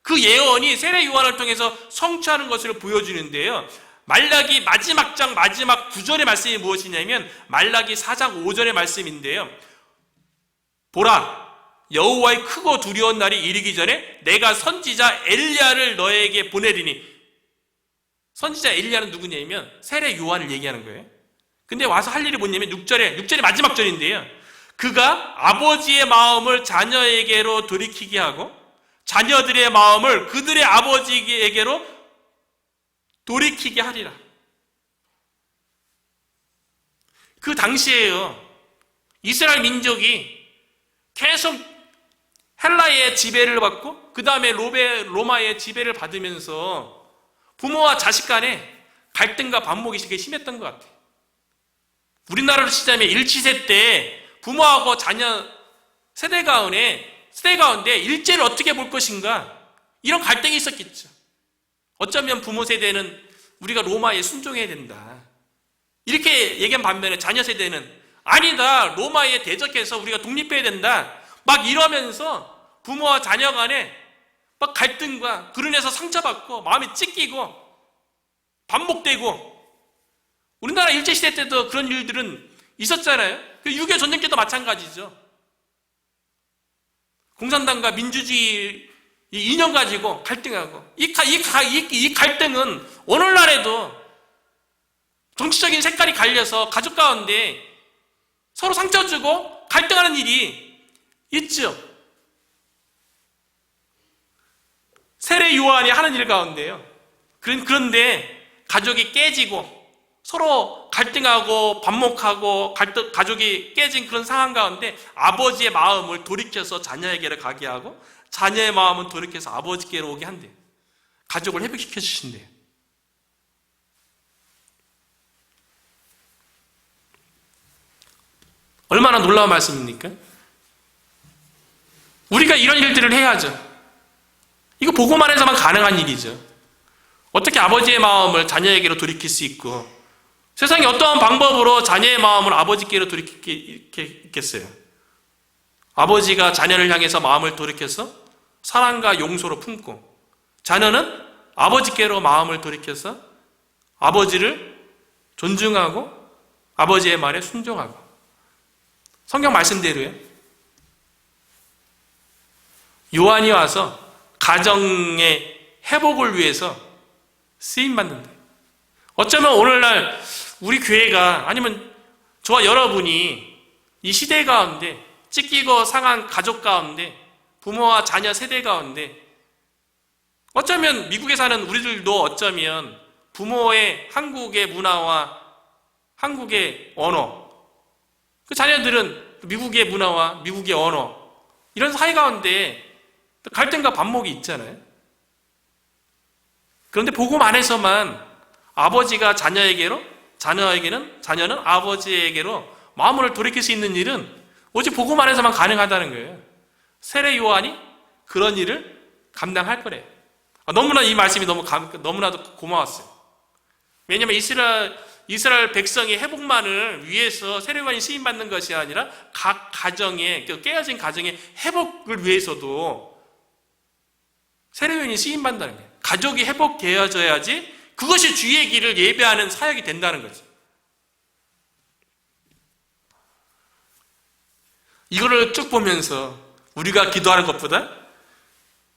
그 예언이 세례 요한을 통해서 성취하는 것을 보여주는데요, 말라기 마지막 장 마지막 9절의 말씀이 무엇이냐면 말라기 4장 5절의 말씀인데요, 보라, 여호와의 크고 두려운 날이 이르기 전에 내가 선지자 엘리야를 너에게 보내리니. 선지자 엘리야는 누구냐면 세례 요한을 얘기하는 거예요. 근데 와서 할 일이 뭐냐면 6절의 마지막 절인데요, 그가 아버지의 마음을 자녀에게로 돌이키게 하고 자녀들의 마음을 그들의 아버지에게로 돌이키게 하리라. 그 당시에요, 이스라엘 민족이 계속 헬라의 지배를 받고 그 다음에 로마의 지배를 받으면서 부모와 자식 간에 갈등과 반목이 되게 심했던 것 같아요. 우리나라로 치자면 일치세 때 부모하고 자녀 세대 가운데 일제를 어떻게 볼 것인가, 이런 갈등이 있었겠죠. 어쩌면 부모 세대는 우리가 로마에 순종해야 된다, 이렇게 얘기한 반면에 자녀 세대는 아니다, 로마에 대적해서 우리가 독립해야 된다, 막 이러면서 부모와 자녀 간에 막 갈등과 그로 인해서 상처받고 마음이 찢기고 반복되고, 우리나라 일제시대 때도 그런 일들은 있었잖아요. 6.25 전쟁 때도 마찬가지죠. 공산당과 민주주의 이념 가지고 갈등하고, 이 갈등은 오늘날에도 정치적인 색깔이 갈려서 가족 가운데 서로 상처 주고 갈등하는 일이 있죠. 세례 요한이 하는 일 가운데요, 그런데 가족이 깨지고 서로 갈등하고 반목하고 가족이 깨진 그런 상황 가운데 아버지의 마음을 돌이켜서 자녀에게로 가게 하고 자녀의 마음은 돌이켜서 아버지께로 오게 한대요. 가족을 회복시켜 주신대요. 얼마나 놀라운 말씀입니까? 우리가 이런 일들을 해야죠. 이거 보고만 해서만 가능한 일이죠. 어떻게 아버지의 마음을 자녀에게로 돌이킬 수 있고, 세상에 어떠한 방법으로 자녀의 마음을 아버지께로 돌이키겠어요? 아버지가 자녀를 향해서 마음을 돌이켜서 사랑과 용서로 품고, 자녀는 아버지께로 마음을 돌이켜서 아버지를 존중하고 아버지의 말에 순종하고. 성경 말씀대로요, 요한이 와서 가정의 회복을 위해서 쓰임받는다. 어쩌면 오늘날 우리 교회가, 아니면 저와 여러분이 이 시대 가운데 찢기고 상한 가족 가운데 부모와 자녀 세대 가운데, 어쩌면 미국에 사는 우리들도 어쩌면 부모의 한국의 문화와 한국의 언어, 그 자녀들은 미국의 문화와 미국의 언어, 이런 사이 가운데 갈등과 반목이 있잖아요. 그런데 복음 안에서만 아버지가 자녀에게로, 자녀는 아버지에게로 마음을 돌이킬 수 있는 일은 오직 복음 안에서만 가능하다는 거예요. 세례 요한이 그런 일을 감당할 거래요. 너무나 이 말씀이 너무나도 고마웠어요. 왜냐하면 이스라엘 백성의 회복만을 위해서 세례 요한이 쓰임받는 것이 아니라 각 가정의, 깨어진 가정의 회복을 위해서도 세례 요한이 쓰임받는다는 거예요. 가족이 회복되어져야지 그것이 주의 길을 예배하는 사역이 된다는 거죠. 이거를 쭉 보면서 우리가 기도하는 것보다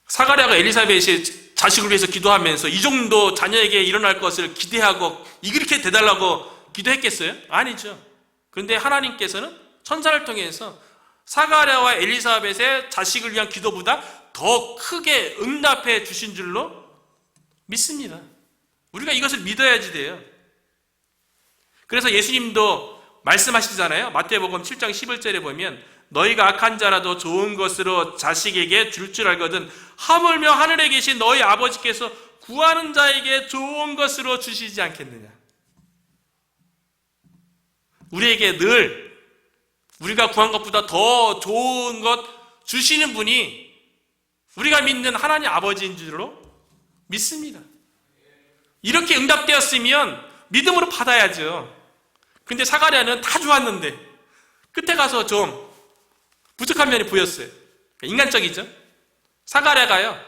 사가랴가 엘리사벳이 자식을 위해서 기도하면서 이 정도 자녀에게 일어날 것을 기대하고 이렇게 돼달라고 기도했겠어요? 아니죠. 그런데 하나님께서는 천사를 통해서 사가랴와 엘리사벳의 자식을 위한 기도보다 더 크게 응답해 주신 줄로 믿습니다. 우리가 이것을 믿어야지 돼요. 그래서 예수님도 말씀하시잖아요. 마태복음 7장 11절에 보면 너희가 악한 자라도 좋은 것으로 자식에게 줄 줄 알거든 하물며 하늘에 계신 너희 아버지께서 구하는 자에게 좋은 것으로 주시지 않겠느냐. 우리에게 늘 우리가 구한 것보다 더 좋은 것 주시는 분이 우리가 믿는 하나님 아버지인 줄로 믿습니다. 이렇게 응답되었으면 믿음으로 받아야죠. 근데 사가랴는 다 좋았는데 끝에 가서 좀 부족한 면이 보였어요. 인간적이죠. 사가랴가요,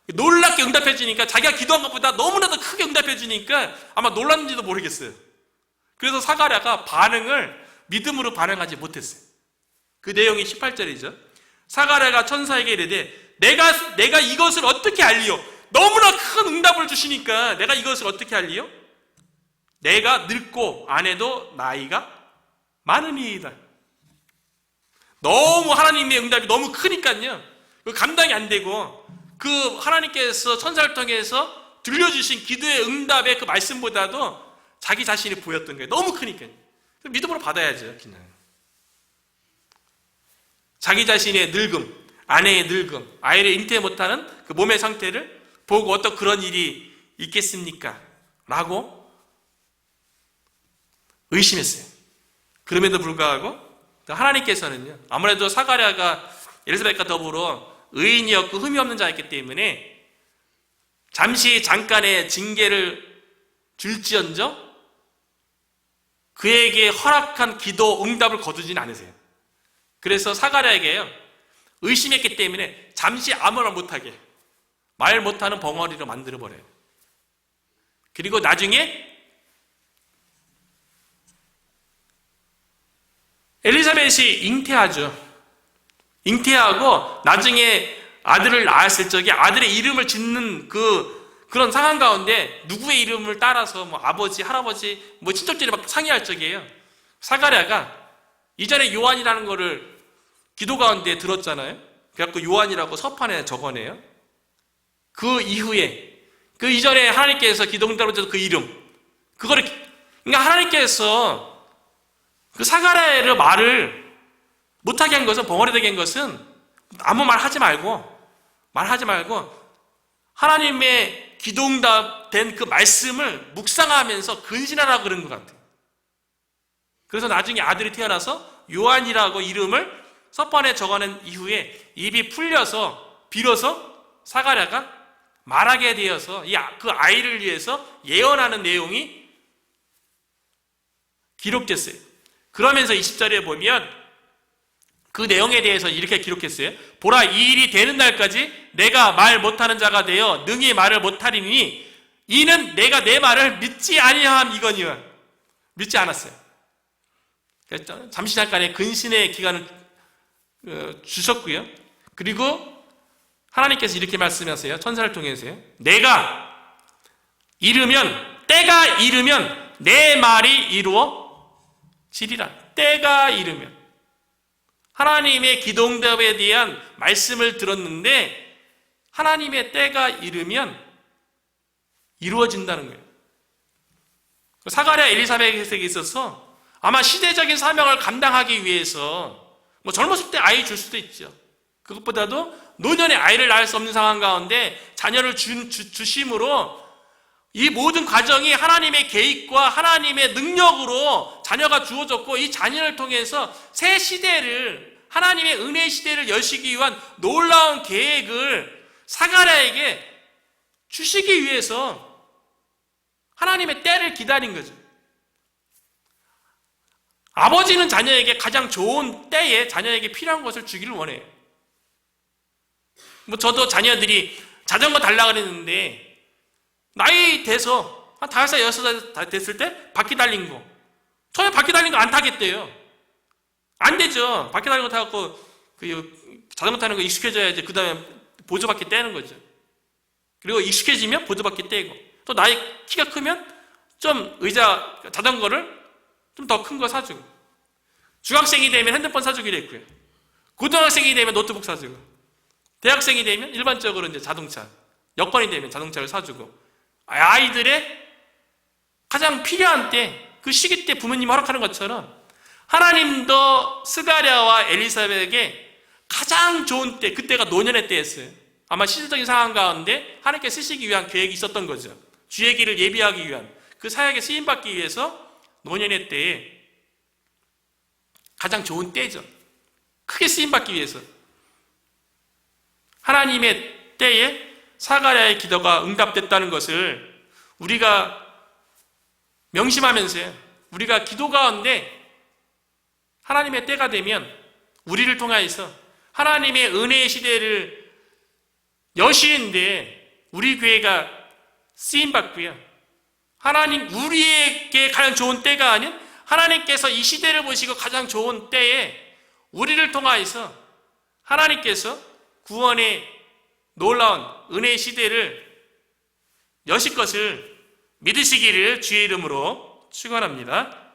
놀랍게 응답해 주니까, 자기가 기도한 것보다 너무나도 크게 응답해 주니까 아마 놀랐는지도 모르겠어요. 그래서 사가랴가 믿음으로 반응하지 못했어요. 그 내용이 18절이죠. 사가랴가 천사에게 이르되 내가 이것을 어떻게 알리요? 너무나 큰 응답을 주시니까 내가 이것을 어떻게 알리요? 내가 늙고 아내도 나이가 많으니이다. 너무 하나님의 응답이 너무 크니까요, 감당이 안 되고 그 하나님께서 천사를 통해서 들려주신 기도의 응답의 그 말씀보다도 자기 자신이 보였던 거예요. 너무 크니까. 믿음으로 받아야죠, 그냥. 자기 자신의 늙음, 아내의 늙음, 아이를 잉태 못하는 그 몸의 상태를 보고 어떤 그런 일이 있겠습니까? 라고 의심했어요. 그럼에도 불구하고 하나님께서는요, 아무래도 사가랴가 엘리사벳과 더불어 의인이었고 흠이 없는 자였기 때문에 잠깐의 징계를 줄지언정 그에게 허락한 기도 응답을 거두지는 않으세요. 그래서 사가랴에게요, 의심했기 때문에 잠시 아무 말 못하게 말 못하는 벙어리로 만들어버려요. 그리고 나중에 엘리사벳이 잉태하죠. 잉태하고 나중에 아들을 낳았을 적에 아들의 이름을 짓는 그런 상황 가운데 누구의 이름을 따라서 뭐 아버지, 할아버지, 뭐 친척들이 막 상의할 적이에요. 사가랴가 이전에 요한이라는 거를 기도 가운데 들었잖아요. 그래갖고 요한이라고 서판에 적어내요. 그 이후에, 그 이전에 하나님께서 기도 응답을 주셔서 그 이름, 그러니까 하나님께서 그 사가랴의 말을 못하게 한 것은, 벙어리 되게 한 것은 아무 말 하지 말고 하나님의 기도 응답된 그 말씀을 묵상하면서 근신하라고 그런 것 같아요. 그래서 나중에 아들이 태어나서 요한이라고 이름을 서판에 적어낸 이후에 입이 풀려서 비로소 사가랴가 말하게 되어서 그 아이를 위해서 예언하는 내용이 기록됐어요. 그러면서 20절에 보면 그 내용에 대해서 이렇게 기록했어요. 보라, 이 일이 되는 날까지 내가 말 못하는 자가 되어 능히 말을 못하리니 이는 내가 내 말을 믿지 아니함 이거니와. 믿지 않았어요. 잠시 잠깐의 근신의 기간을 주셨고요. 그리고 하나님께서 이렇게 말씀하세요. 천사를 통해서요. 내가 이르면, 때가 이르면 내 말이 이루어지리라. 때가 이르면. 하나님의 기도응답에 대한 말씀을 들었는데 하나님의 때가 이르면 이루어진다는 거예요. 사가랴 엘리사벳에게 있어서 아마 시대적인 사명을 감당하기 위해서 뭐 젊었을 때 아이 줄 수도 있죠. 그것보다도 노년에 아이를 낳을 수 없는 상황 가운데 자녀를 주심으로 이 모든 과정이 하나님의 계획과 하나님의 능력으로 자녀가 주어졌고 이 자녀를 통해서 새 시대를, 하나님의 은혜의 시대를 여시기 위한 놀라운 계획을 사가랴에게 주시기 위해서 하나님의 때를 기다린 거죠. 아버지는 자녀에게 가장 좋은 때에 자녀에게 필요한 것을 주기를 원해요. 뭐 저도 자녀들이 자전거 달라고 그랬는데 나이 돼서 한 5살, 6살 됐을 때 바퀴 달린 거, 처음에 바퀴 달린 거 안 타겠대요. 안 되죠. 바퀴 달린 거 타갖고 자전거 타는 거 익숙해져야지 그 다음에 보조바퀴 떼는 거죠. 그리고 익숙해지면 보조바퀴 떼고, 또 나이 키가 크면 좀 자전거를 좀 더 큰 거 사주고, 중학생이 되면 핸드폰 사주기로 했고요. 고등학생이 되면 노트북 사주고, 대학생이 되면 일반적으로 이제 자동차, 여건이 되면 자동차를 사주고, 아이들의 가장 필요한 때, 그 시기 때 부모님이 허락하는 것처럼 하나님도 스가랴와 엘리사벳에게 가장 좋은 때, 그때가 노년의 때였어요. 아마 시대적인 상황 가운데 하나님께 쓰시기 위한 계획이 있었던 거죠. 주의 길을 예비하기 위한, 그 사역에 쓰임받기 위해서 노년의 때에 가장 좋은 때죠. 크게 쓰임받기 위해서. 하나님의 때에 사가랴의 기도가 응답됐다는 것을 우리가 명심하면서요, 우리가 기도 가운데 하나님의 때가 되면 우리를 통하여서 하나님의 은혜의 시대를 여시는데 우리 교회가 쓰임받고요, 하나님, 우리에게 가장 좋은 때가 아닌 하나님께서 이 시대를 보시고 가장 좋은 때에 우리를 통하여서 하나님께서 구원의 놀라운 은혜의 시대를 여실 것을 믿으시기를 주의 이름으로 축원합니다.